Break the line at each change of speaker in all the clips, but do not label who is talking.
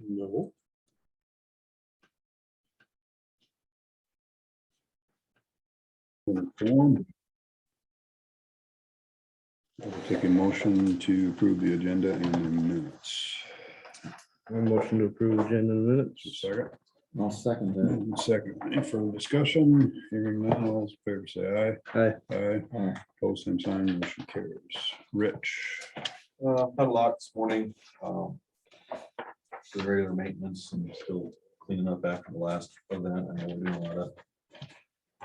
No. Form. I'll take a motion to approve the agenda and the minutes.
A motion to approve agenda and minutes.
Second.
I'll second that.
Second, any further discussion? Hearing none, all those in favor say aye.
Aye.
Aye.
Aye.
Post same sign, motion carries. Rich.
Had a lot this morning. The regular maintenance and still cleaning up after the last event. I know we're doing a lot of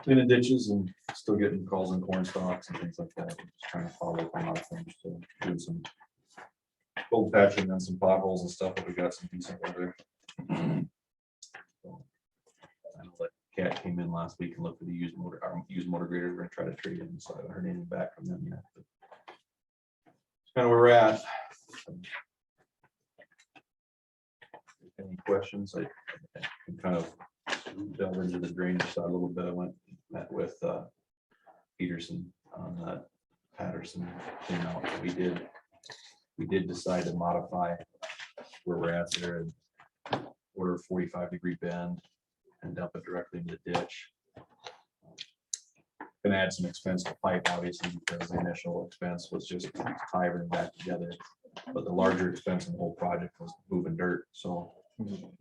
cleaning ditches and still getting calls on corn stalks and things like that. Just trying to follow up on a lot of things. So doing some cold patching on some potholes and stuff, but we got some decent weather. So, I know that Cat came in last week and looked at the used motor grader. We're gonna try to trade in, so I haven't heard anything back from them yet. But it's kind of where we're at. Any questions? I can kind of delve into the drainage side a little bit. I met with Peterson on that Patterson thing out. We did decide to modify where we're at there and order a 45-degree bend and dump it directly in the ditch. Gonna add some expense to pipe, obviously, because the initial expense was just tie everything back together. But the larger expense in the whole project was moving dirt, so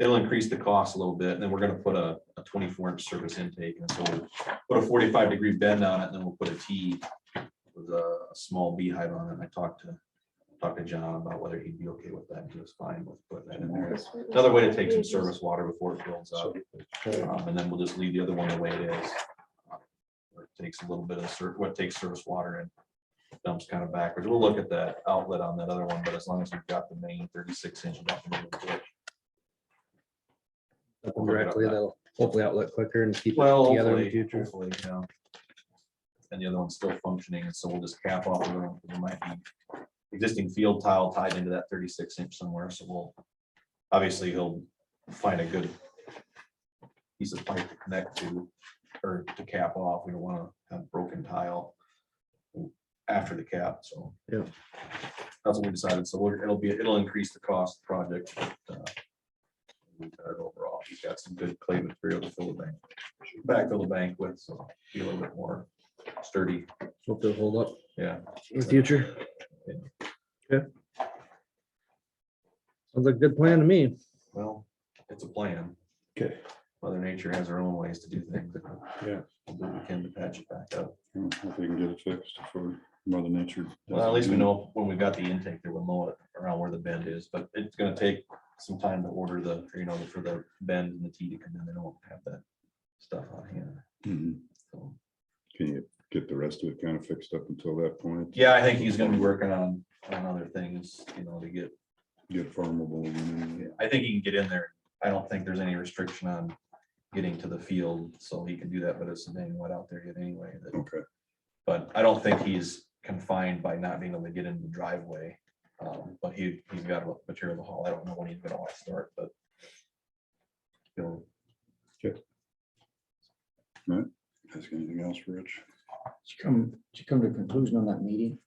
it'll increase the cost a little bit. And then we're gonna put a 24-inch surface intake, and so we'll put a 45-degree bend on it, and then we'll put a T with a small beehive on it. And I talked to John about whether he'd be okay with that. He was fine with putting that in there. Another way to take some service water before it builds up, and then we'll just leave the other one the way it is. Where it takes a little bit of what takes service water and dumps kind of backwards. We'll look at that outlet on that other one, but as long as we've got the main 36-inch up in the ditch.
Directly, that'll hopefully outlet quicker and keep it
Well,
together in the
hopefully,
future.
hopefully, yeah. And the other one's still functioning, and so we'll just cap off the room. There might be existing field tile tied into that 36-inch somewhere, so we'll, obviously, he'll find a good piece of pipe to connect to, or to cap off. We don't want to have broken tile after the cap, so.
Yeah.
That's what we decided, so it'll increase the cost of the project, but overall, he's got some good clay material to fill the bank, backfill the bank with, so be a little bit more sturdy.
Hope they'll hold up
Yeah.
in the future. Okay. Sounds like a good plan to me.
Well, it's a plan.
Okay.
Mother Nature has her own ways to do things.
Yeah.
We'll do what we can to patch it back up.
If we can get it fixed before Mother Nature.
Well, at least we know when we got the intake there, we'll know it around where the bend is, but it's gonna take some time to order the, for the bend and the T to come in. They don't have that stuff on hand.
Mhm.
So,
Can you get the rest of it kind of fixed up until that point?
yeah, I think he's gonna be working on other things, to get,
Get farmable. and-
I think he can get in there. I don't think there's any restriction on getting to the field, so he can do that, but it's something wet out there yet anyway.
Okay.
But I don't think he's confined by not being able to get in the driveway. But he's got a material to haul. I don't know when he's gonna want to start, but.
Ask anything else, Rich?
Did you come to a conclusion on that meeting?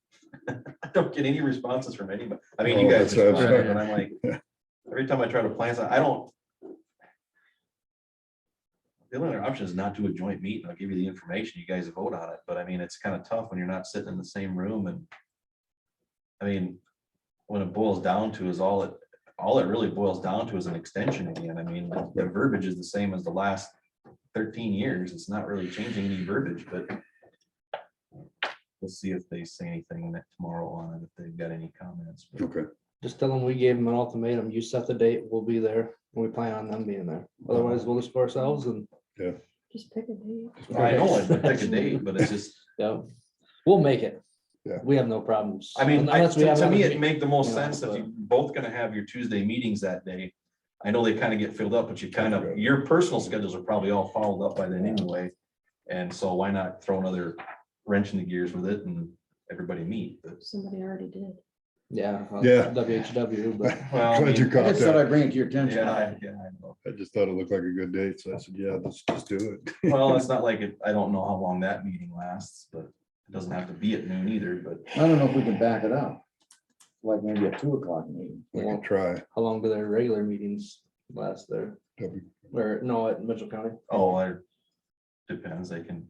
I don't get any responses from anybody. I mean,
Oh,
you guys,
that's what I was
respond,
talking-
and I'm like, every time I try to plan something, I don't. The only other option is not do a joint meeting. I'll give you the information. You guys vote on it, but I mean, it's kind of tough when you're not sitting in the same room and. I mean, when it boils down to is all it really boils down to is an extension again. I mean, the verbiage is the same as the last 13 years. It's not really changing any verbiage, but. We'll see if they say anything tomorrow on it, if they've got any comments. But
Okay.
Just tell them we gave them an ultimatum. You set the date, we'll be there. And we plan on them being there. Otherwise, we'll just go ourselves and,
Just pick a date.
I know it, pick a date, but it's just,
yeah, we'll make it.
Yeah.
We have no problems.
I mean,
Unless we have
to me,
another
it make the most
Yeah,
sense if
but-
you both gonna have your Tuesday meetings that day. I know they kind of get filled up, but you kind of, your personal schedules are probably all followed up by then anyway. And so why not throw another wrench in the gears with it and everybody meet? But,
Somebody already did.
Yeah.
Yeah.
WHW, but
well, I
Glad you
mean,
caught
I just thought
that.
I'd bring it to your attention.
yeah, I know.
I just thought it looked like a good date, so I said, yeah, let's just do it.
Well, it's not like it, I don't know how long that meeting lasts, but it doesn't have to be at noon either, but
I don't know if we can back it up. like maybe a 2 o'clock meeting.
We could try.
How long do their regular meetings last there? Or no, at Mitchell County?
Oh, it depends. They can,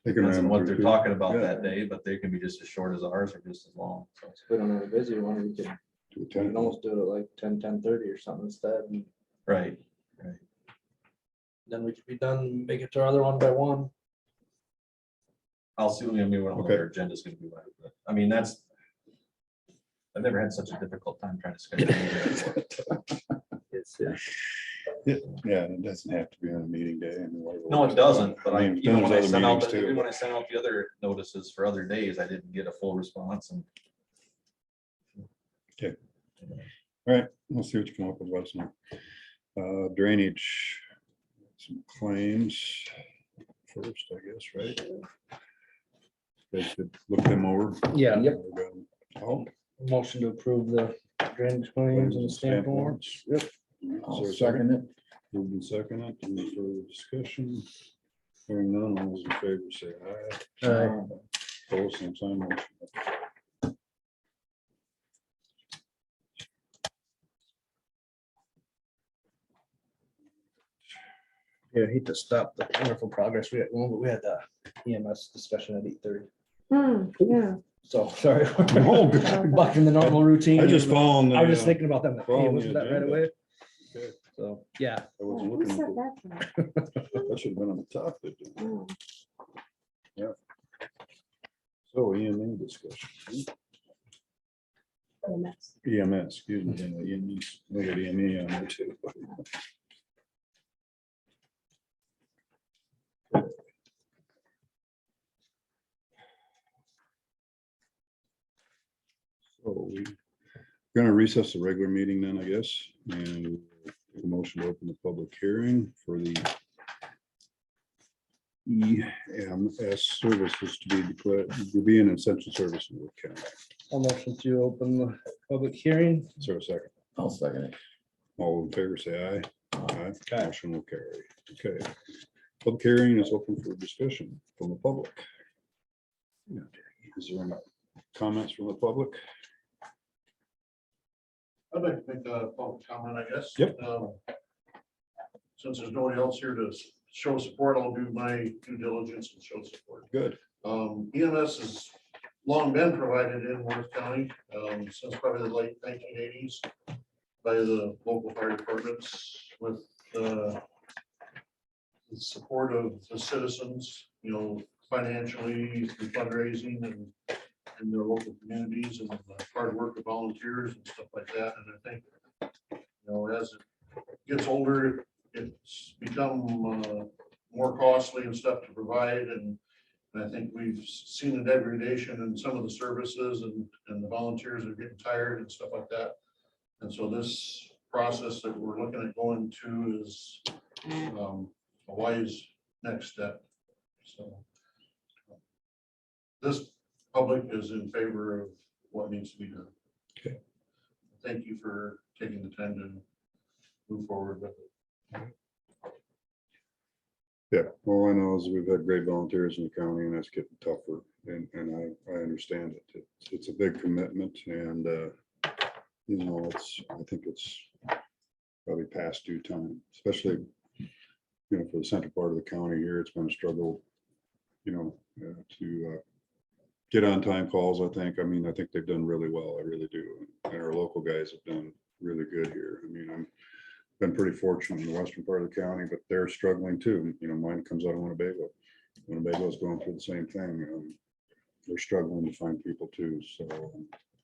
They can
depends on
ram
what
through
they're
too.
talking about
Yeah.
that day, but they can be just as short as ours or just as long. So,
If we don't have a busy one, we
To
can
attend.
almost do it at like 10:30 or something instead. And
right.
then we could be done, make it to our other one by 1.
I'll see, I mean, what
Okay.
our agenda's gonna be like, but, I mean, that's. I've never had such a difficult time trying to schedule. a meeting before.
It's, yeah.
Yeah, and it doesn't have to be on a meeting day. and whatever
No, it
works.
doesn't, but I,
mean,
even when I
there's other
sent out,
meetings
even
too.
when I sent out the other notices for other days, I didn't get a full response and.
All right, we'll see what you come up with, let us know. Drainage, some claims first, I guess, right? They should look them over.
Yeah.
Yep.
Oh,
Motion to approve the drainage claims and stamp warrants. Yep.
I'll
Is there a
second it.
Moved and seconded, any further discussion? Hearing none, all those in favor say aye.
Aye.
Opposed, same sign. Motion.
Yeah, I hate to stop the wonderful progress we got going, but we had the EMS discussion at 8:30.
Yeah.
So, sorry.
No, good.
Bucking the normal routine.
I just following the.
I was just thinking about them. Hey,
following the
wasn't that right
agenda.
away?
Okay,
So, yeah.
I wasn't
Who
looking
said
at
that?
that should have been on the top. didn't it?
Oh,
So EMA discussion.
a mess.
EMS, excuse me, yeah, EMS, we got EMA on there too. So we're gonna recess the regular meeting then, I guess, and make a motion to open the public hearing for the EMS services to be declared, to be an essential service in Wood County.
I'll motion to open the public hearing.
Is there a second?
I'll second it.
All in favor, say aye. Aye.
Aye.
Motion will carry. Okay. Public hearing is open for discussion from the public. Is there any comments from the public?
I'd like to make a public comment, I guess.
Yep.
Since there's nobody else here to show support, I'll do my due diligence and show support.
Good.
EMS has long been provided in Worth County, since probably the late 1980s by the local fire departments with the support of the citizens, you know, financially through fundraising and in their local communities and the hard work of volunteers and stuff like that. And I think, you know, as it gets older, it's become more costly and stuff to provide. And I think we've seen a degradation in some of the services and the volunteers are getting tired and stuff like that. And so this process that we're looking at going to is a wise next step. So this public is in favor of what needs to be done.
Okay.
Thank you for taking the time to move forward with it.
Yeah, all I know is we've had great volunteers in the county and that's getting tougher and I understand it. It's a big commitment and you know, I think it's probably past due time, especially, you know, for the central part of the county here, it's been a struggle, you know, to get on time calls, I think. I mean, I think they've done really well. I really do. And our local guys have done really good here. I mean, I'm been pretty fortunate in the western part of the county, but they're struggling too. You know, mine comes out of Winnebago. Winnebago is going through the same thing. They're struggling to find people too. So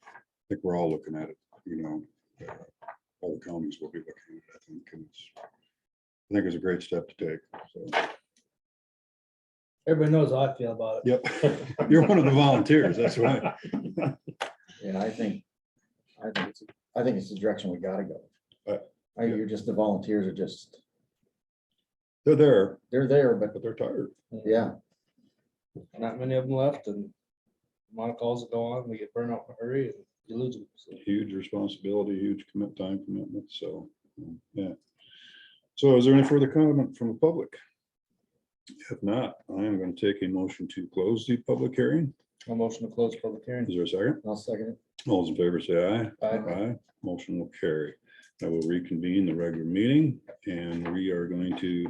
I think we're all looking at it, you know, all the counties will be looking at it, I think. And I think it's a great step to take. So,
Everybody knows how I feel about it.
yep. You're one of the volunteers. That's right.
Yeah, I think it's the direction we gotta go.
Yeah.
You're just, the volunteers are just,
They're there,
they're there, but
but they're tired.
yeah,
Not many of them left and a lot of calls that go on, we get burned out in a hurry and you lose them. So,
Huge responsibility, huge time commitment. So, yeah. So is there any further comment from the public? If not, I am going to take a motion to close the public hearing.
a motion to close public hearing.
Is there a second?
I'll second it.
All those in favor say aye.
Aye.
Motion will carry. I will reconvene the regular meeting and we are going to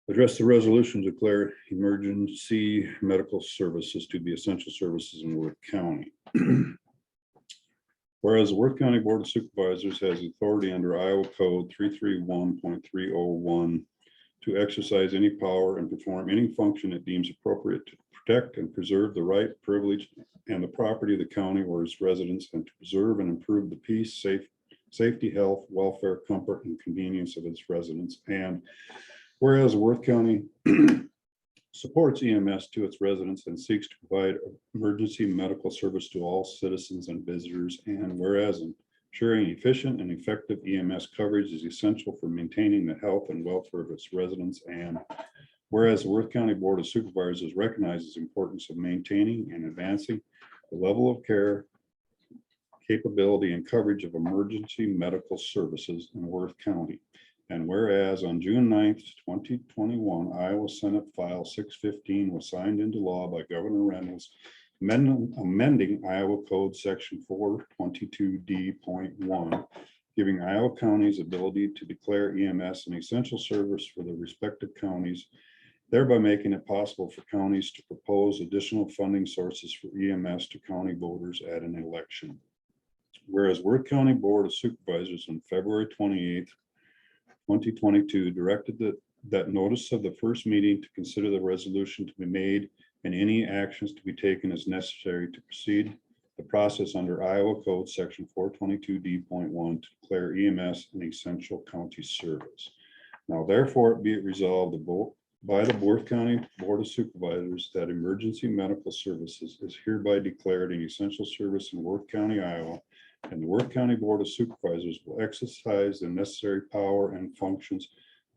address the resolution to declare emergency medical services to be essential services in Worth County. Whereas the Worth County Board of Supervisors has authority under Iowa Code 331.301 to exercise any power and perform any function it deems appropriate to protect and preserve the right, privilege, and the property of the county or its residents, and to preserve and improve the peace, safety, health, welfare, comfort, and convenience of its residents. And whereas Worth County supports EMS to its residents and seeks to provide emergency medical service to all citizens and visitors. And whereas ensuring efficient and effective EMS coverage is essential for maintaining the health and welfare of its residents. And whereas the Worth County Board of Supervisors recognizes the importance of maintaining and advancing the level of care, capability, and coverage of emergency medical services in Worth County. And whereas on June 9th, 2021, Iowa Senate File 615 was signed into law by Governor Reynolds, amending Iowa Code Section 422D.1, giving Iowa counties ability to declare EMS an essential service for the respective counties, thereby making it possible for counties to propose additional funding sources for EMS to county voters at an election. Whereas Worth County Board of Supervisors on February 28th, 2022 directed that notice of the first meeting to consider the resolution to be made and any actions to be taken as necessary to proceed the process under Iowa Code Section 422D.1 to declare EMS an essential county service. Now therefore be it resolved by the Worth County Board of Supervisors that emergency medical services is hereby declared an essential service in Worth County, Iowa, and the Worth County Board of Supervisors will exercise the necessary power and functions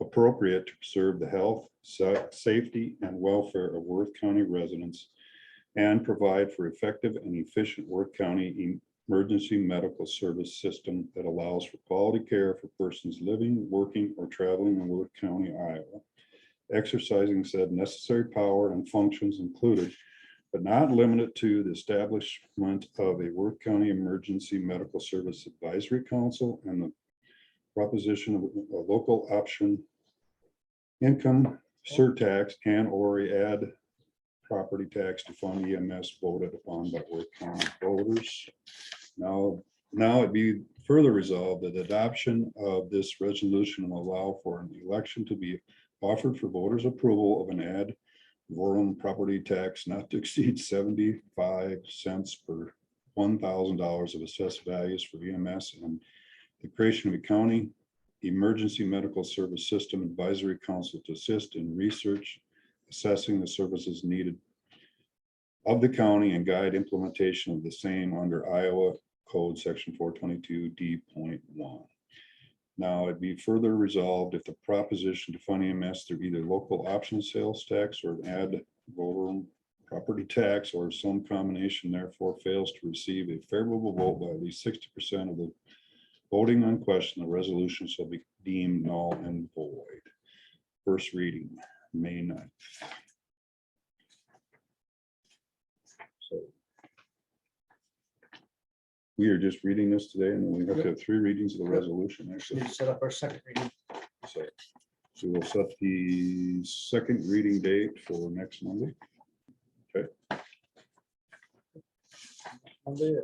appropriate to preserve the health, safety, and welfare of Worth County residents and provide for effective and efficient Worth County emergency medical service system that allows for quality care for persons living, working, or traveling in Worth County, Iowa. Exercising said necessary power and functions included, but not limited to, the establishment of a Worth County Emergency Medical Service Advisory Council and the proposition of a local option income surtax and or add property tax to fund EMS voted upon by Worth County voters. Now it be further resolved that adoption of this resolution will allow for an election to be offered for voters' approval of an ad valorem property tax not to exceed 75 cents per $1,000 of assessed values for EMS, and the creation of a county emergency medical service system advisory council to assist in research, assessing the services needed of the county and guide implementation of the same under Iowa Code Section 422D.1. Now, it be further resolved if the proposition to fund EMS through either local option sales tax or an ad valorem property tax or some combination therefore fails to receive a favorable vote by at least 60% of the voting on question, the resolution shall be deemed null and void. First reading, May 9th. So we are just reading this today, and then we have to have 3 readings of the resolution, actually.
Need to set up our second reading.
So we will set the second reading date for next Monday.
Monday at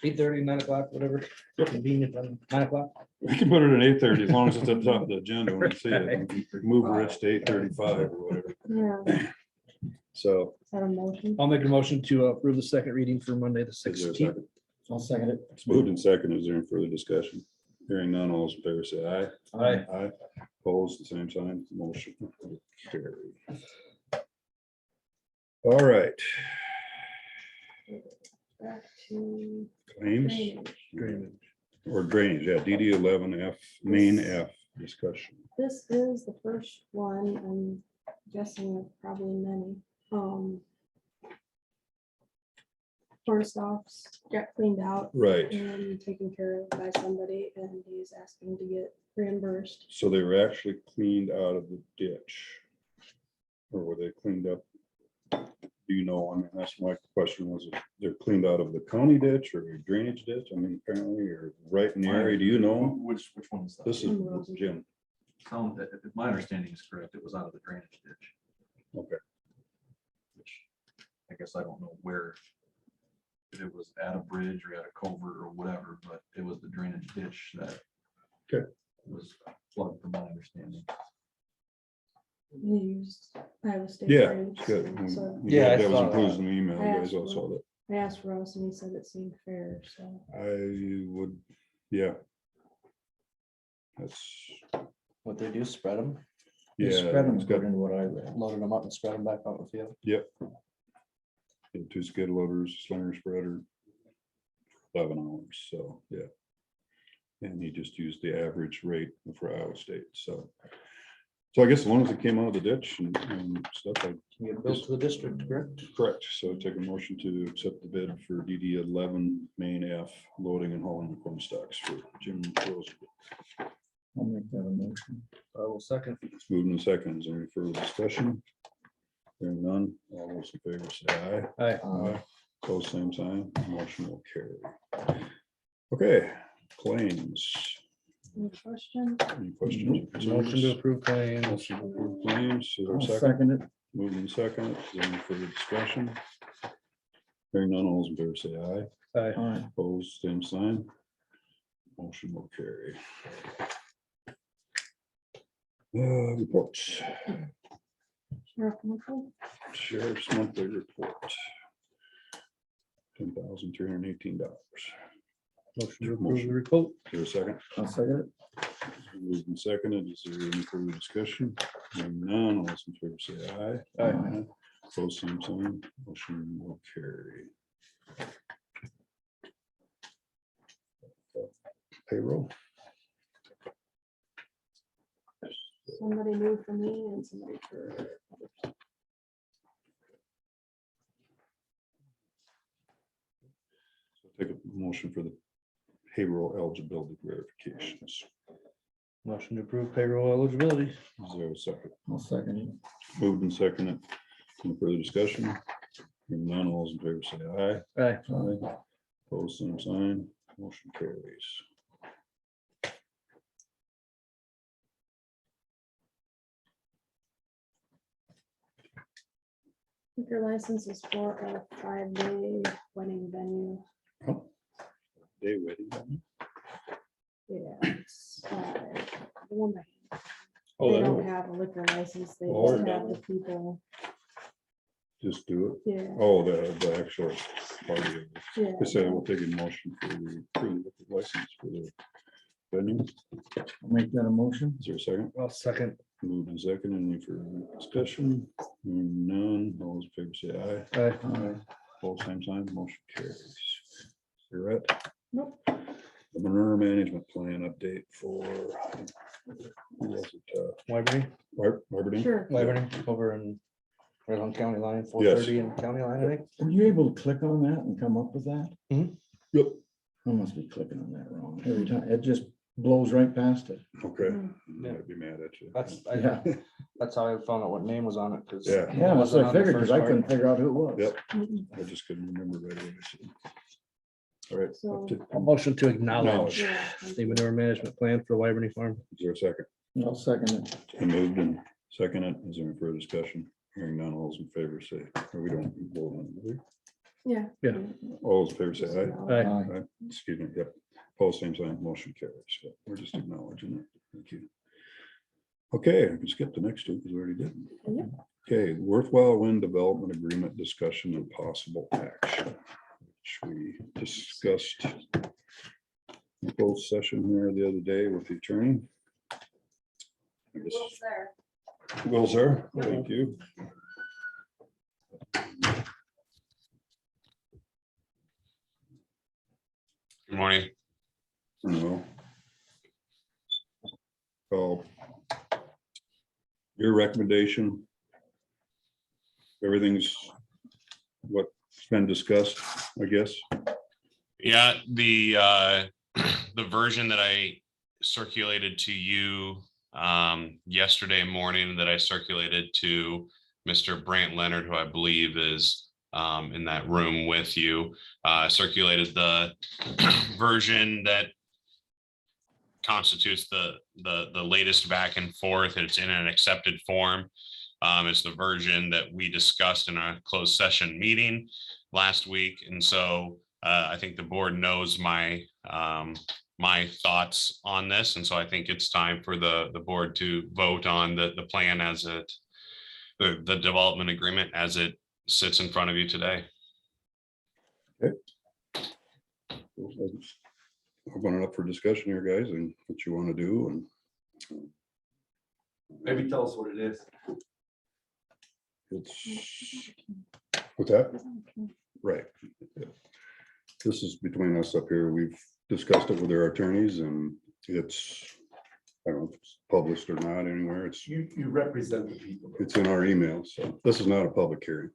8:30, 9 o'clock, whatever, convenient, 9 o'clock.
We can put it at 8:30 as long as it's at the top of the agenda when you see it. Move Rich to 8:35 or whatever.
Yeah,
So
is that a motion?
I'll make a motion to approve the second reading for Monday, the
is there a
16th.
second?
I'll second it.
It's moved and second. Is there any further discussion? Hearing none, all those in favor say aye.
Aye.
Aye. Opposed, the same sign. Motion carried. All right.
Back to
Claims
drainage.
or drainage, yeah, DD 11F, main F discussion.
This is the first one, I'm guessing of probably many. First off, got cleaned out
Right.
and taken care of by somebody, and he's asking to get reimbursed.
So they were actually cleaned out of the ditch. Or were they cleaned up? Do you know, I mean, that's my question, was it, they're cleaned out of the county ditch or drainage ditch? I mean, apparently, or right in the area, do you know?
Which one is that?
This is Jim.
If my understanding is correct, it was out of the drainage ditch.
Okay.
Which I guess I don't know where. If it was at a bridge or at a culvert or whatever, but it was the drainage ditch that.
Okay.
Was plugged from my understanding.
You used Iowa State.
Yeah,
drainage,
good.
so
Yeah, I
That was
saw
included
that.
in the email.
I
You guys
asked
all saw that.
I asked Russ and he said it seemed fair, so.
I would, yeah. That's,
What they do, spread them,
yeah.
They spread them
it's got-
according to what I read.
loaded them up and spread them back out in the field.
Yep. Yeah, 2 skid loaders, slinger spreader. 11 hours, so, yeah. And he just used the average rate for Iowa State, so. So I guess as long as it came out of the ditch and stuff, I,
You get built to the district, correct?
correct, so take a motion to accept the bid for DD 11 main F loading and hauling of corn stalks for Jim Rose.
I'll make that a motion.
I will second.
It's moved in seconds. Any further discussion? Hearing none, all those in favor say aye.
Aye.
Close same sign, motion will carry. Okay, claims.
Any question?
Any questions? or
Motion to
concerns?
approve claims.
Motion to approve claims. Is there
I'll
a second?
second it.
Moved in second. Is there any further discussion? Hearing none, all those in favor say aye.
Aye.
Aye.
Opposed, same sign. Motion will carry. Reports.
Sheriff Mitchell?
Sheriff's monthly report. $10,318.
Motion to approve the report.
Is there a second?
I'll second it.
Moved and seconded. Is there any further discussion? Hearing none, all those in favor say aye.
Aye.
Close same sign, motion will carry. Payroll.
Somebody new for me and somebody for.
So take a motion for the payroll eligibility verifications.
Motion to approve payroll eligibility.
Is there a second?
I'll second it.
Moved and seconded. Any further discussion? Hearing none, all those in favor say aye.
Aye.
Aye. Opposed, same sign, motion carries.
Liquor license is for a 5-day wedding venue.
Oh, day wedding.
Yeah. it's, the one that-
Oh,
They
that
don't
would-
have a liquor license, they
Oh,
just
okay.
have the people,
Just do it.
yeah,
Oh, the actual party. of it.
yeah.
I say we'll take a motion for the license for the venue.
I'll make that a motion.
Is there a second?
I'll second.
Moved and second. Any further discussion? Hearing none. All those in favor say aye.
Aye.
Aye.
Both same sign, motion carries. You're right.
Nope.
The manure management plan update for. Who was it?
Wyberny,
Aberdeen?
Sure.
Wyberny, over in, right on county line, 430 and county line, I think.
Were you able to click on that and come up with that?
Yep.
I must be clicking on that wrong. Every time, it just blows right past it.
Okay.
Mm.
I'd be mad at you.
That's,
Yeah,
that's how I found out what name was on it, because.
Yeah.
yeah, that's what I figured, because I couldn't figure out who it was.
Yep.
Mm-mm.
I just couldn't remember right away. All right.
So-
up to-
A motion to acknowledge
Yeah,
the manure management plan for Wyberny Farm.
Is there a second?
I'll second it.
I moved and seconded. Is there any further discussion? Hearing none, all those in favor say, or we don't vote on it, do we?
Yeah.
Yeah.
All those in favor say aye.
Aye.
Aye.
Aye. Excuse me, yep. Post same sign, motion carries. So we're just acknowledging it. Thank you. Okay, I can skip the next two because we already did.
Yep.
Okay, worthwhile wind development agreement discussion and possible action, which we discussed in closed session here the other day with the attorney. I guess Will's there. Thank you.
Good morning.
No. So your recommendation, everything's what's been discussed, I guess.
Yeah, the the version that I circulated to you yesterday morning that I circulated to Mr. Brant Leonard, who I believe is in that room with you, circulated the version that constitutes the latest back and forth. It's in an accepted form. It's the version that we discussed in a closed session meeting last week. And so I think the board knows my my thoughts on this. And so I think it's time for the board to vote on the plan as the development agreement as it sits in front of you today.
Open it up for discussion here, guys, and what you want to do, and
Maybe tell us what it is.
it's, what's that? Right. This is between us up here. We've discussed it with our attorneys, and it's, I don't know if it's published or not anywhere. It's
You represent the people.
It's in our email, so this is not a public hearing.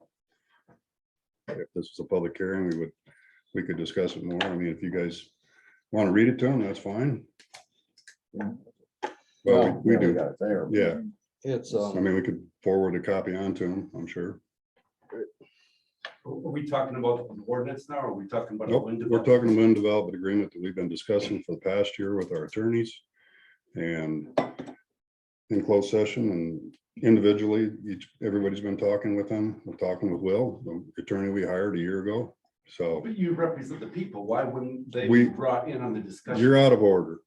If this was a public hearing, we could discuss it more. I mean, if you guys want to read it to them, that's fine.
Yeah.
Well, we do,
got it there.
yeah.
It's,
I mean, we could forward a copy on to them, I'm sure.
Are we talking about an ordinance now, or are we talking about? a
Nope,
wind
we're
development?
talking wind development agreement that we've been discussing for the past year with our attorneys. And in closed session and individually, everybody's been talking with them. We're talking with Will, the attorney we hired a year ago. So
But you represent the people. Why wouldn't they
We-
be brought in on the discussion?
you're out of order.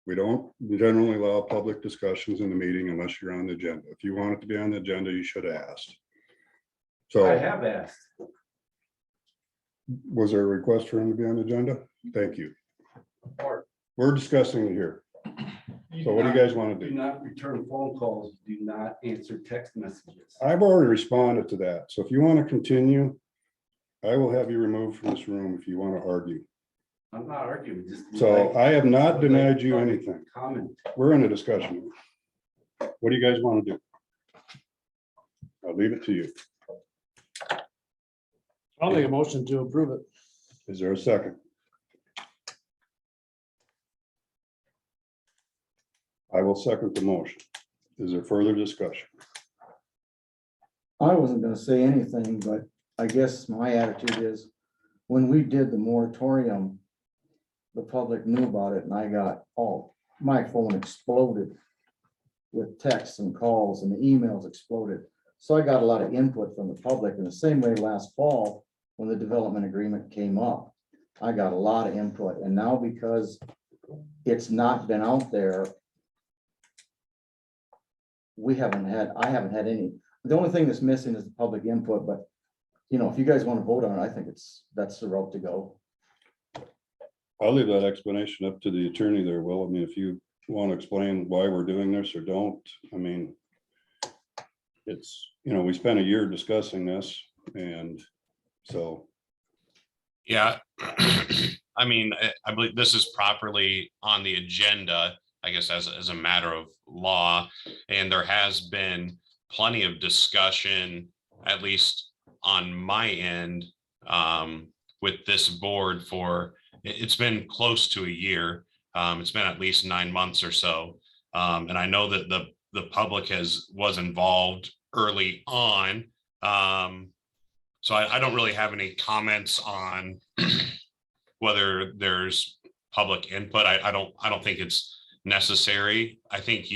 We don't generally allow public discussions in the meeting unless you're on the agenda. If you want it to be on the agenda, you should have asked.
I
So
have asked.
was there a request for him to be on the agenda? Thank you.
Or
We're discussing it here. So what do you guys want to
Do
do?
not return phone calls, do not answer text messages.
I've already responded to that. So if you want to continue, I will have you removed from this room if you want to argue.
I'm not arguing, just. would
So
like-
I have not
would like
denied you
public
anything.
Comment.
We're in a discussion. What do you guys want to do? I'll leave it to you.
I'll make a motion to approve it.
Is there a second? I will second the motion. Is there further discussion?
I wasn't gonna say anything, but I guess my attitude is, when we did the moratorium, the public knew about it, and I got, my phone exploded with texts and calls, and the emails exploded. So I got a lot of input from the public, in the same way last fall, when the development agreement came up, I got a lot of input, and now because it's not been out there, I haven't had any. The only thing that's missing is the public input, but, you know, if you guys want to vote on it, I think that's the route to go.
I'll leave that explanation up to the attorney there, Will. I mean, if you want to explain why we're doing this or don't, I mean, it's, you know, we spent a year discussing this, and so,
Yeah, I mean, I believe this is properly on the agenda, I guess, as a matter of law. And there has been plenty of discussion, at least on my end, with this board it's been close to a year. It's been at least 9 months or so. And I know that the public was involved early on. So I don't really have any comments on whether there's public input. I don't think it's necessary. I think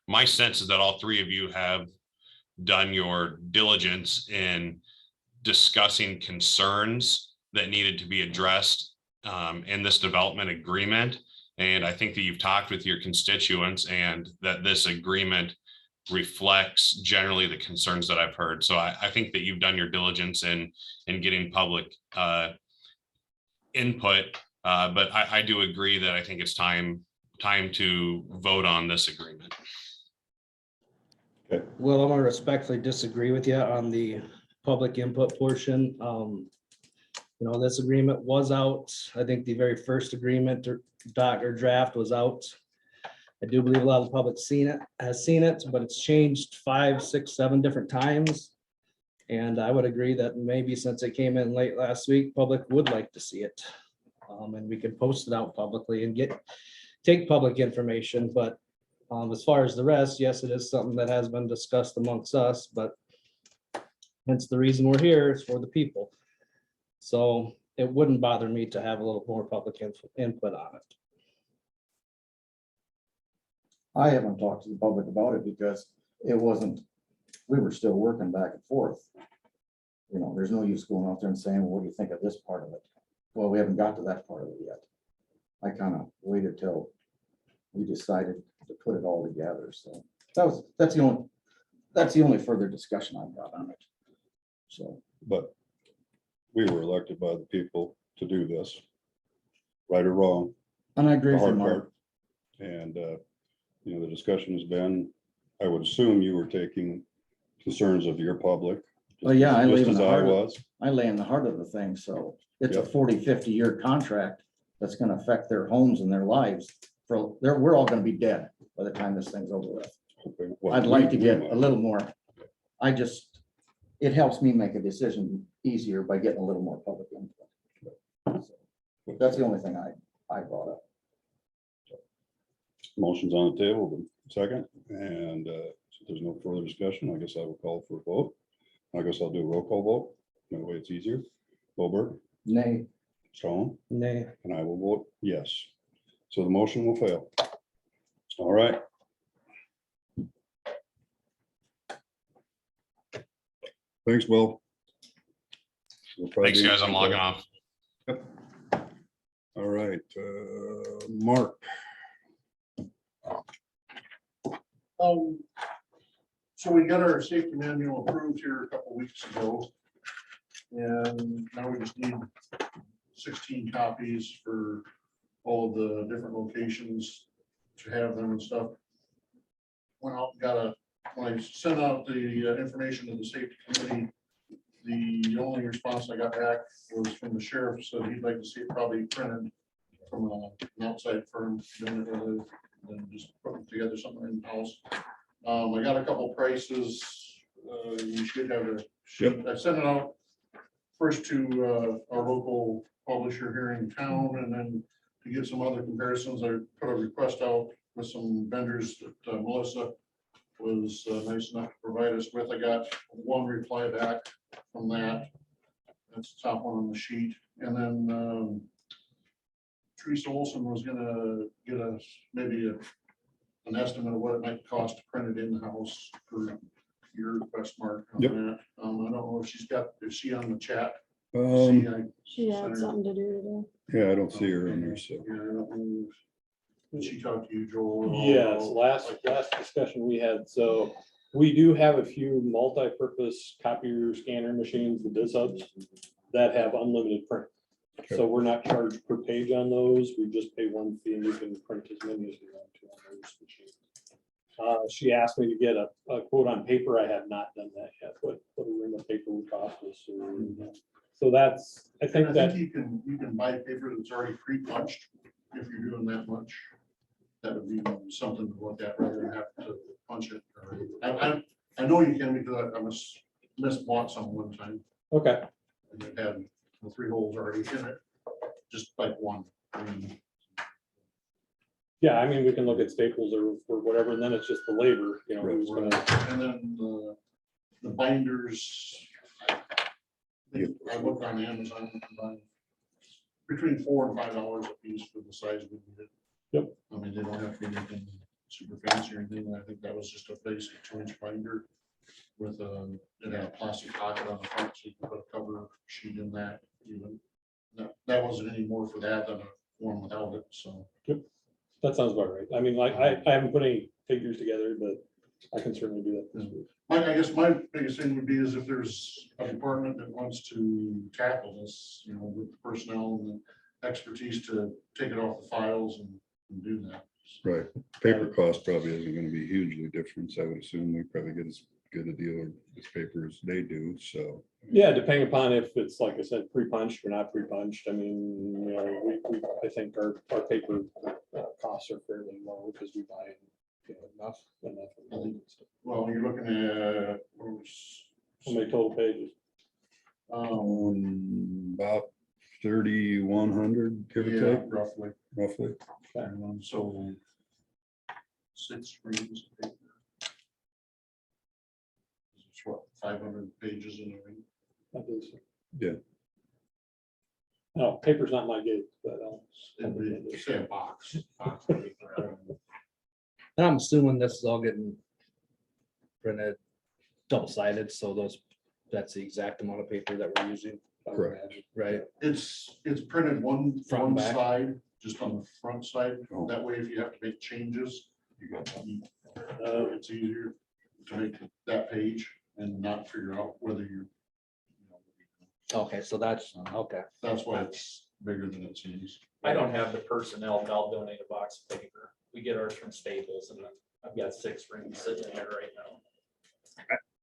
my sense is that all three of you have done your diligence in discussing concerns that needed to be addressed in this development agreement. And I think that you've talked with your constituents and that this agreement reflects generally the concerns that I've heard. So I think that you've done your diligence in getting public input. But I do agree that I think it's time to vote on this agreement.
Well, I'm gonna respectfully disagree with you on the public input portion. You know, this agreement was out. I think the very first agreement or draft was out. I do believe a lot of the public has seen it, but it's changed 5, 6, 7 different times. And I would agree that maybe since it came in late last week, public would like to see it. And we can post it out publicly and take public information, but As far as the rest, yes, it is something that has been discussed amongst us, but hence the reason we're here is for the people. So it wouldn't bother me to have a little more public input on it.
I haven't talked to the public about it because it wasn't, we were still working back and forth. You know, there's no use going out there and saying, well, what do you think of this part of it? Well, we haven't got to that part of it yet. I kind of waited till we decided to put it all together, so that's the only further discussion I've got on it. So,
But we were elected by the people to do this, right or wrong.
and I agree
The
with you,
hard
Mark.
part. And, you know, the discussion has been, I would assume you were taking concerns of your public.
Well, yeah, I
just
live in
as
the
I
heart of-
was.
I lay in the heart of the thing, so it's a
Yep.
40-50 year contract that's gonna affect their homes and their lives. We're all gonna be dead by the time this thing's over with.
Hoping what
I'd like to
we
get
might-
a little more. It helps me make a decision easier by getting a little more public input. So, that's the only thing I brought up.
Motion's on the table, but second, and so there's no further discussion. I guess I will call for a vote. I guess I'll do a roll call vote. That way it's easier. Bober,
Nay,
Stone,
Nay.
and I will vote yes. So the motion will fail. All right. Thanks, Will. We'll probably
Thanks,
be in
guys. I'm logging
contact.
off.
All right, Mark.
So we got our safety manual approved here a couple weeks ago. And now we just need 16 copies for all of the different locations to have them and stuff. Went out, when I sent out the information to the safety committee, the only response I got back was from the sheriff, so he'd like to see it probably printed from an outside firm doing it rather than just putting together something in house. I got a couple prices. You should have a sheet. I sent it out first to our local publisher here in town, and then to get some other comparisons, I put a request out with some vendors that Melissa was nice enough to provide us with. I got one reply back from that. That's the top one on the sheet. And then Teresa Olson was gonna get us maybe an estimate of what it might cost to print it in-house for your request, Mark, on
Yep.
that. I don't know if is she on the chat?
She had something to do
Yeah, I don't see her in there, so.
Yeah, I don't know. Did she talk to you, Joel? at all?
Yes, last discussion we had, so we do have a few multi-purpose copier scanner machines, the DizHubs, that have unlimited print. So we're not charged per page on those, we just pay one fee and you can print as many as you want to on those machines. She asked me to get a quote on paper, I have not done that yet, what a ring of paper would cost us. So that's, I
And
think
I
that,
think you can buy paper that's already pre-punched if you're doing that much. That would be something to look at rather than have to punch it. I know you can because I misbought some one time
okay,
and it had the 3 holes already in it, just like one.
yeah, I mean, we can look at staples or whatever, and then it's just the labor, you know, who's gonna.
And then the binders. I looked on Amazon, you can buy between $4 and $5 a piece for the size we needed.
Yep.
I mean, they don't have to be anything super fancy or anything. I think that was just a basic 2-inch binder with it had a plastic pocket on the front, so you can put a cover sheet in that even. That wasn't any more for that than a one without it, so.
That sounds about right. I mean, like, I haven't put any figures together, but I can certainly do that this week.
Mike, I guess my biggest thing would be is if there's a department that wants to tackle this, you know, with the personnel and the expertise to take it off the files and do that.
Right, paper cost probably isn't gonna be hugely different. I would assume we probably get as good a deal as paper as they do, so.
Yeah, depending upon if it's, like I said, pre-punched or not pre-punched. I mean, you know, I think our paper costs are fairly low because we buy, you know, enough. and stuff.
Well, you're looking at,
How many total pages?
About 3,100, give or
yeah,
take,
roughly.
roughly.
So 6 screens. of paper. It's what, 500 pages in a ring?
I believe so.
Yeah.
No, paper's not my gig, but
It'd be, say, a box. Box of paper, I don't know.
And I'm assuming this is all getting printed double-sided, so that's the exact amount of paper that we're using.
Correct.
Right,
It's printed one
Front and back?
side, just on the front side.
Oh.
That way, if you have to make changes,
You got that.
it's easier to make that page and not figure out whether you're.
okay, so that's, okay.
That's why it's bigger than it seems.
I don't have the personnel, but I'll donate a box of paper. We get ours from Staples and I've got 6 rings sitting in there right now.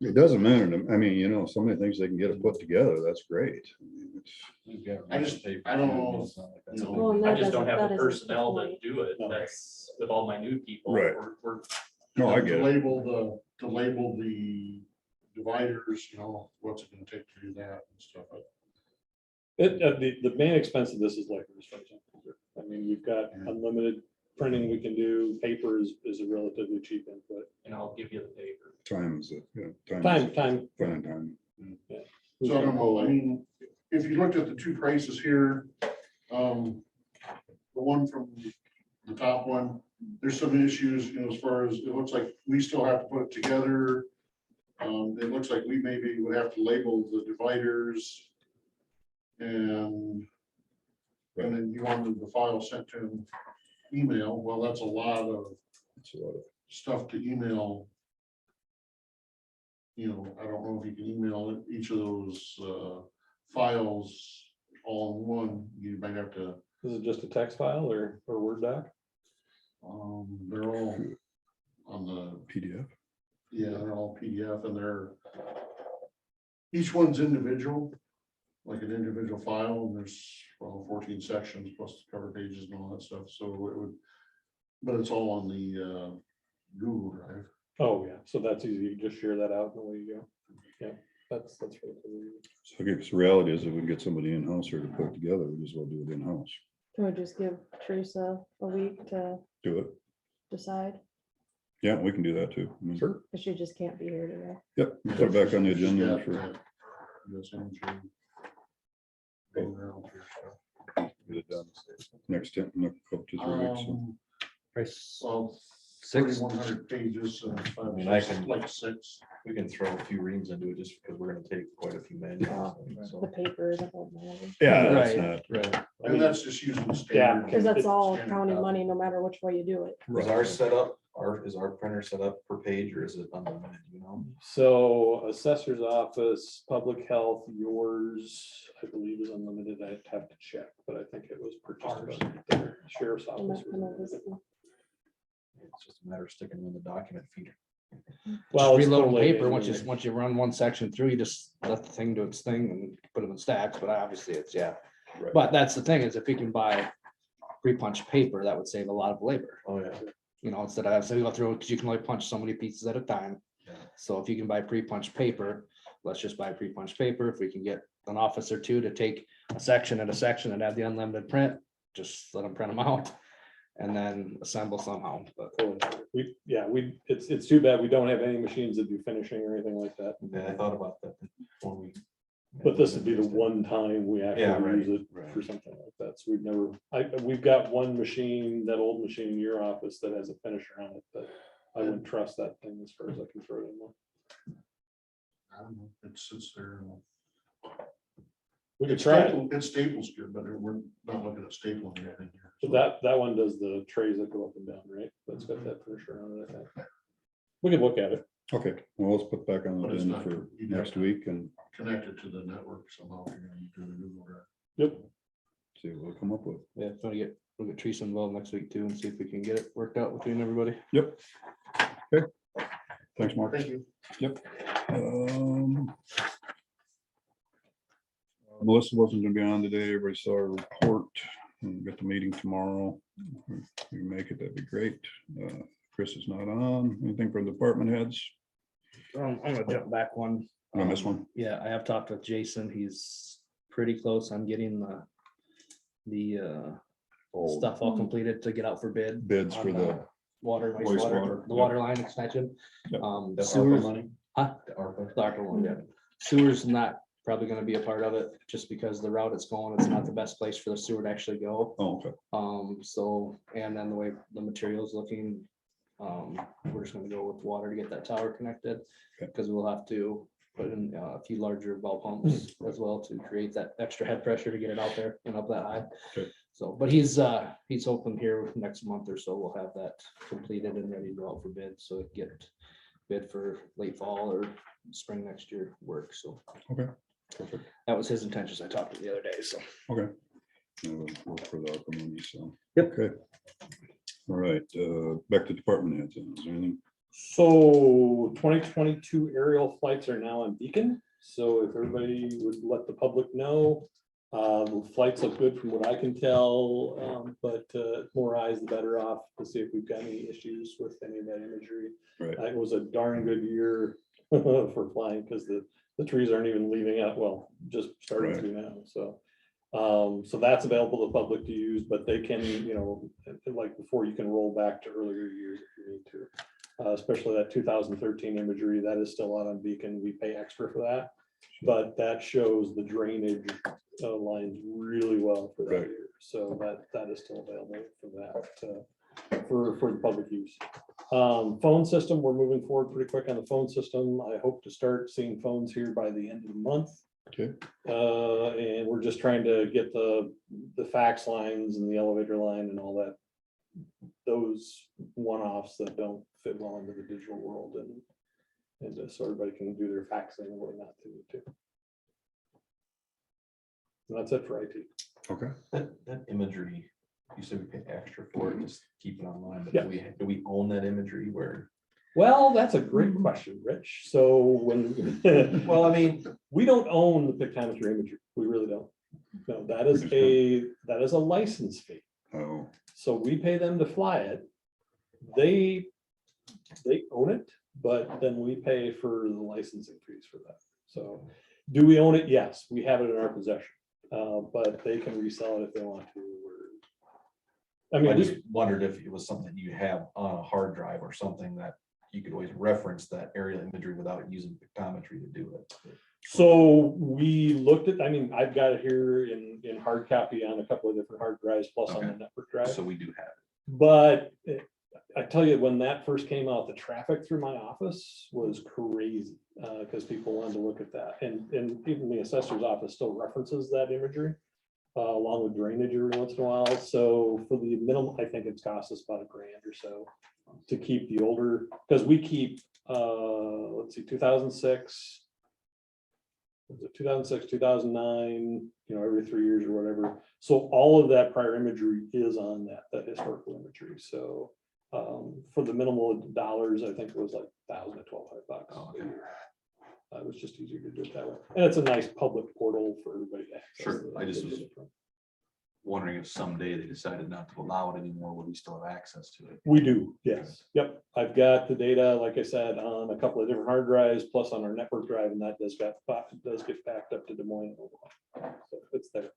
It doesn't matter. I mean, you know, so many things they can get it put together. That's great. I mean, it's-
I don't know, you know,
Well, and
I
that
just don't
doesn't-
have
that
the
isn't
personnel to
point.
do it.
No.
That's with all my new people.
Right.
We're
No, I
to
get it.
label the dividers, you know, what's it gonna take to do that and stuff.
The main expense of this is labor, as far as I'm concerned. I mean, we've got
Yeah.
unlimited printing we can do. Paper is a relatively cheap input.
and I'll give you the paper.
Time is it, yeah.
Time.
Finding time.
So I don't know, I mean, if you looked at the 2 prices here, the one from the top one, there's some issues, you know, as far as, it looks like we still have to put it together. It looks like we maybe would have to label the dividers. And then you wanted the file sent to an email. Well, that's a lot of
It's a lot of-
stuff to email. You know, I don't know if you can email each of those files all in one. You might have to,
Is it just a text file or Word doc?
they're all on the,
PDF.
yeah, they're all PDF and each one's individual, like an individual file, and there's 14 sections plus the cover pages and all that stuff. So it would, but it's all on the Google Drive.
Oh, yeah, so that's easy. You just share that out and away you go. Yeah, that's relatively easy.
So I guess the reality is if we can get somebody in-house here to put it together, we just will do it in-house.
Can we just give Teresa a week to
Do it.
decide?
Yeah, we can do that too. I mean,
Sure.
Because she just can't be here today.
Yep, we'll put it back on the agenda
Yeah,
for.
US Energy. Go around here, so.
Get it done next 10, in a couple, 2-3 weeks. so.
Price
Well,
6.
3,100 pages, and
I mean, I can-
like 6.
We can throw a few reams into it just because we're gonna take quite a few manuals.
The
So
paper is a whole nother.
Yeah, that's
Right,
not.
right.
And that's just using the
Yeah.
standard.
Because that's all
standard
county
copy.
money, no matter which way you do it.
is our setup, is our printer set up per page or is it unlimited, you know?
So assessor's office, public health, yours, I believe is unlimited. I'd have to check, but I think it was purchased by the sheriff's
I'm
office.
not gonna visit them.
It's just a matter of sticking them in the document feeder.
Well, it's
Reload
collated
paper,
anyway.
once you run one section through, you just let the thing do its thing and put them in stacks, but obviously it's, yeah.
Right.
But that's the thing is if you can buy pre-punch paper, that would save a lot of labor.
Oh, yeah.
You know, instead of having to go through, because you can only punch so many pieces at a time.
Yeah.
So if you can buy pre-punch paper, let's just buy pre-punch paper. If we can get an office or two to take a section and have the unlimited print, just let them print them out and then assemble somehow, but.
It's too bad we don't have any machines that do finishing or anything like that.
Yeah, I thought about that when we.
But this would be the one time we
Yeah,
actually
right,
use it
right.
for something like that. So we've never, we've got one machine, that old machine in your office that has a finisher on it, but I wouldn't trust that thing as far as I can throw it in.
I don't know, it sits there.
We could try it.
It's Staples good, but we're not looking at stapling or anything here.
But that one does the trays that go up and down, right? That's got that finisher on it, I think. We could look at it.
Okay, well, let's put back on the
But it's
agenda
not-
for
you'd have
next
to-
week and
Connected to the network somehow, if you're gonna do the Google Drive.
Yep.
see what we'll come up with.
Yeah, we'll get Teresa involved next week too and see if we can get it worked out between everybody.
Yep. Okay. Thanks, Mark.
Thank you.
Melissa wasn't gonna be on today. Everybody saw her report. We'll get the meeting tomorrow. If we can make it, that'd be great. Chris is not on. Anything from department heads?
I'm gonna jump back one.
You want this one?
Yeah, I have talked with Jason. He's pretty close on getting the
Oh,
stuff all completed to get out for bid.
bids for
on
the
water,
Wastewater,
wastewater, the water line extension.
Yep.
That's
Sewers,
ARPA money?
huh?
The ARPA.
The ARPA one, yeah. Sewer's not probably gonna be a part of it, just because the route it's going, it's not the best place for the sewer to actually go.
Oh, okay.
So, and then the way the material's looking, we're just gonna go with water to get that tower connected.
Okay.
Because we'll have to put in a few larger well pumps as well to create that extra head pressure to get it out there and up that high.
Okay.
So, but he's hoping here next month or so, we'll have that completed and ready to go out for bid, so it get bid for late fall or spring next year work, so.
Okay. Perfect.
That was his intentions. I talked to him the other day, so.
Okay. We'll work for the ARPA money, so.
Yep.
Okay. All right, back to department heads. Is there anything?
So 2022 aerial flights are now on Beacon. So if everybody would let the public know, flights look good from what I can tell, but more eyes, the better off to see if we've got any issues with any of that imagery.
Right.
It was a darn good year for flying because the trees aren't even leaving out, well, just starting
Right.
to now, so. So that's available to the public to use, but they can, like before, you can roll back to earlier years if you need to. Especially that 2013 imagery, that is still out on Beacon. We pay extra for that. But that shows the drainage lines really well for that
Right.
year. So that is still available for that, for the public use. Phone system, we're moving forward pretty quick on the phone system. I hope to start seeing phones here by the end of the month.
Okay.
And we're just trying to get the fax lines and the elevator line and all that, those one-offs that don't fit well into the digital world, and just so everybody can do their faxing and whatnot too. And that's it for IT.
Okay.
That imagery, you said we pay extra for it, just keep it online, but
Yeah.
do we own that imagery where?
Well, that's a great question, Rich. So when, well, I mean, we don't own the pictometry imagery. We really don't. No, that is a license fee.
Oh,
So we pay them to fly it. They own it, but then we pay for the licensing fees for that. So do we own it? Yes, we have it in our possession. But they can resell it if they want to. I
I
mean,
just wondered if it was something you have on a hard drive or something that you could always reference that aerial imagery without using pictometry to do it.
so we looked at, I mean, I've got it here in hard copy on a couple of different hard drives, plus on the
Okay.
network drive.
So we do have it.
But I tell you, when that first came out, the traffic through my office was crazy, because people wanted to look at that. And even the assessor's office still references that imagery, along with drainage every once in a while. So for the minimum, I think it's cost us about $1,000 or so to keep the older, because we keep, let's see, 2006, 2009, every 3 years or whatever. So all of that prior imagery is on that historical imagery. So for the minimal dollars, I think it was like $1,000 to $1,200
Oh,
a
okay.
year. It was just easier to do it that way. And it's a nice public portal for everybody to access.
Sure,
the-
I just
the
was-
data from.
Wondering if someday they decided not to allow it anymore, would we still have access to it?
We do, yes. Yep. I've got the data, like I said, on a couple of different hard drives, plus on our network drive, and that does get backed up to Des Moines. So it's there.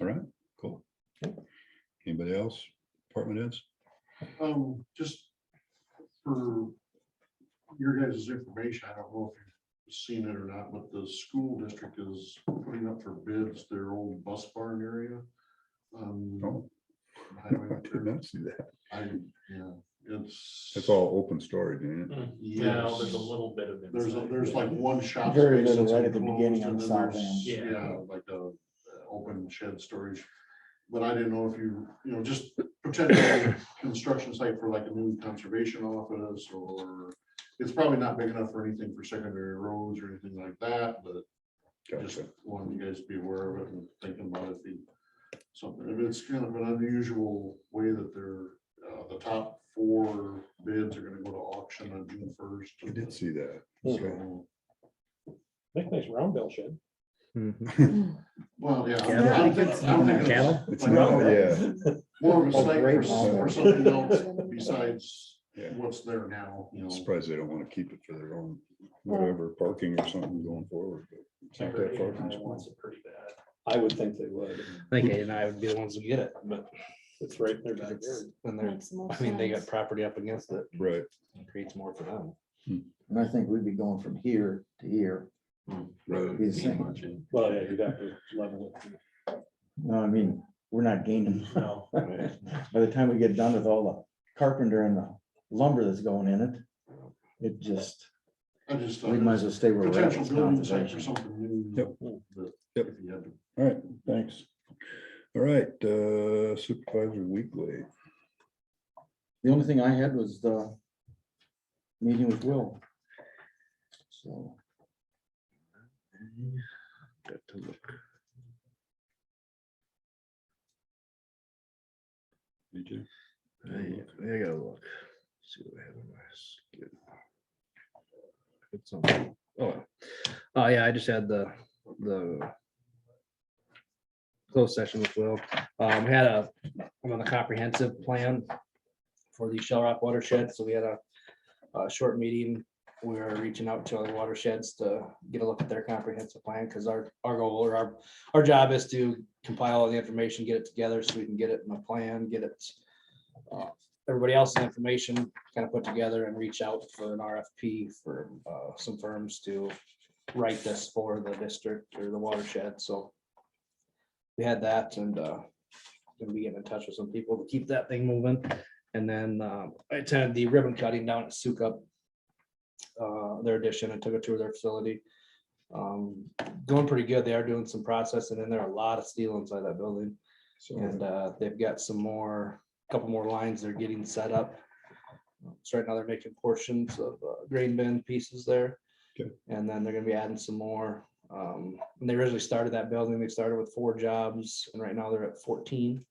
all right, cool. Anybody else? Department heads?
Just for your guys' information, I don't know if you've seen it or not, but the school district is putting up for bids their old bus barn area.
Oh,
Highway
I did not see that.
It's.
It's all open storage, ain't it?
No,
Yes.
there's a little bit of.
There's like one shop.
Very
space
little
that's
right at the
enclosed,
beginning on
and
the
then
south
there's-
end.
Yeah, like a open shed storage. But I didn't know if just potential construction site for like a new conservation office, or it's probably not big enough for anything for secondary roads or anything like that, but just
Gotcha.
wanted you guys to be aware of it and thinking about it being something. I mean, it's kind of an unusual way that they're, the top 4 bids are gonna go to auction on June 1st.
I did see that.
So,
Make nice round bell shed.
well, yeah.
Cattle.
I'm thinking
Cattle?
It's
like
not, yeah,
more of a
Oh,
site
great
for
model.
something else besides
yeah.
what's there now,
I'm surprised they don't want to keep it for their own, whatever, parking or something going forward. But it's not that parking spot.
Wants it pretty bad.
I would think they would.
I think A and I would be the ones to get it, but
It's right in their backyard.
And they're,
Makes the most
I mean, they got
sense.
property up against it,
Right.
it creates more for them.
And I think we'd be going from here to here.
Right.
Be the same.
Well, yeah, you'd have to level it.
No, I mean, we're not gaining.
No.
By the time we get done with all the carpenter and the lumber that's going in it, it just,
I just
we
thought
might as well stay where we're at.
potential
with
building site for
conservation.
something new.
Yep.
But
Yep.
if you had to-
All right, thanks. All right, Supervisor Weekly.
The only thing I had was the meeting with Will. So.
Got to look. Did you?
I gotta look. See what I have in my skid. It's something. Oh, yeah, I just had the closed session with Will. We had I'm on the comprehensive plan for the Shell Rock watershed, so we had a short meeting. We were reaching out to other watersheds to get a look at their comprehensive plan, because our goal or our job is to compile all the information, get it together so we can get it in a plan, get it everybody else's information kind of put together and reach out for an RFP for some firms to write this for the district or the watershed. So we had that, and gonna be getting in touch with some people to keep that thing moving. And then I attended the ribbon cutting down at Sukup, their addition. I took a tour of their facility. Doing pretty good. They are doing some processing, and there are a lot of steel inside that building.
So,
And they've got couple more lines they're getting set up. So right now they're making portions of grain bin pieces there.
Okay.
And then they're gonna be adding some more. When they originally started that building, they started with 4 jobs, and right now they're at 14.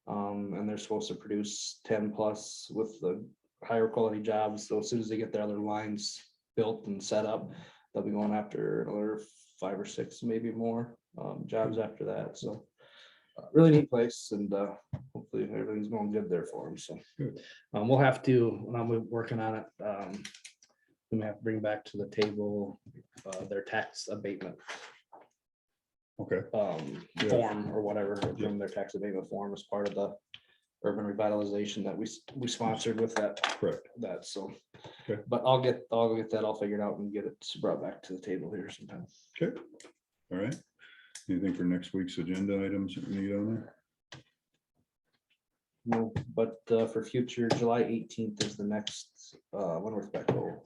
And they're supposed to produce 10 plus with the higher quality jobs. So as soon as they get their other lines built and set up, they'll be going after another 5 or 6, maybe more jobs after that. So really neat place, and hopefully everything's going good there for them. So
Good.
we'll have to, when I'm working on it, we may have to bring back to the table their tax abatement
okay, Yeah.
form or whatever,
Yeah.
from their tax abatement form as part of the urban revitalization that we sponsored with that.
correct.
So,
Okay.
but I'll get that all figured out and get it brought back to the table here sometime.
Okay, all right. Anything for next week's agenda items that we need on there?
No, but for future, July 18th is the next Winworth Beckle.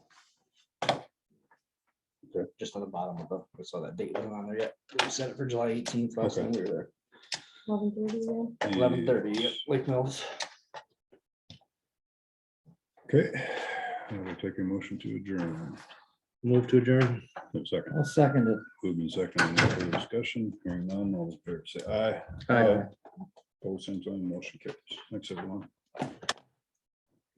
Okay.
Just on the bottom of I saw that date wasn't on there yet. We set it for July 18th last time we were there.
11:30 then.
11:30, yep, Lake Mills.
Okay, I will take a motion to adjourn.
Move to adjourn.
Have a second.
I'll second it.
Moving in second, any further discussion, hearing none, all those in favor say aye.
Aye.
Opposed, same sign, motion carries. Thanks, everyone.